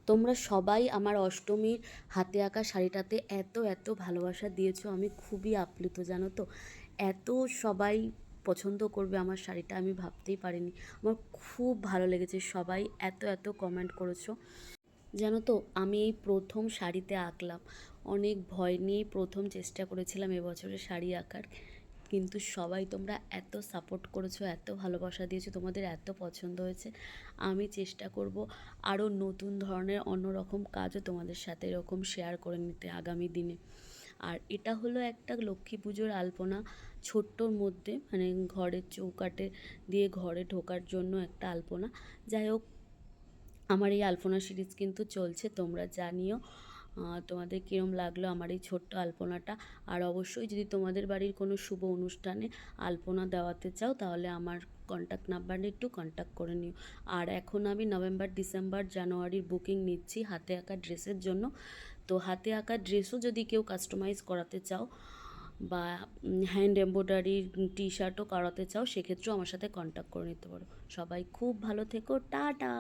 তোমরা সবাই আমার অষ্টমীর হাতে আঁকা শাড়িটাতে এত এত ভালোবাসা দিয়েছো, আমি খুবই আপ্লুত জানো তো। এত সবাই পছন্দ করবে আমার শাড়িটা আমি ভাবতেই পারিনি। আমার খুব ভালো লেগেছে, সবাই এত এত কমেন্ট করেছো জানো তো। আমি এই প্রথম শাড়িতে আঁকলাম, অনেক ভয় নিয়েই প্রথম চেষ্টা করেছিলাম এবছরের শাড়ি আঁকার, কিন্তু সবাই তোমরা এত সাপোর্ট করেছো, এত ভালোবাসা দিয়েছো, তোমাদের এত পছন্দ হয়েছে। আমি চেষ্টা করব আরও নতুন ধরনের অন্যরকম কাজও তোমাদের সাথে এরকম শেয়ার করে নিতে আগামী দিনে। আর এটা হলো একটা লক্ষ্মী পুজোর আলপনা, ছোট্টর মধ্যে মানে ঘরের চৌকাঠে দিয়ে ঘরে ঢোকার জন্য একটা আলপনা। যাই হোক, আমার এই আলপনা সিরিজ কিন্তু চলছে, তোমরা জানিও তোমাদের কীরম লাগলো আমার এই ছোট্ট আলপনাটা। আর অবশ্যই যদি তোমাদের বাড়ির কোনো শুভ অনুষ্ঠানে আলপনা দেওয়াতে চাও তাহলে আমার কন্ট্যাক্ট নাম্বারে একটু কন্ট্যাক্ট করে নিও। আর এখন আমি নভেম্বর, ডিসেম্বর, জানুয়ারির বুকিং নিচ্ছি হাতে আঁকা ড্রেসের জন্য। তো হাতে আঁকা ড্রেসও যদি কেউ কাস্টমাইজ করাতে চাও বা হ্যান্ড এমব্রয়ডারি টি শার্টও করাতে চাও, সেক্ষেত্রেও আমার সাথে কন্ট্যাক্ট করে নিতে পারো। সবাই খুব ভালো থেকো, টাটা।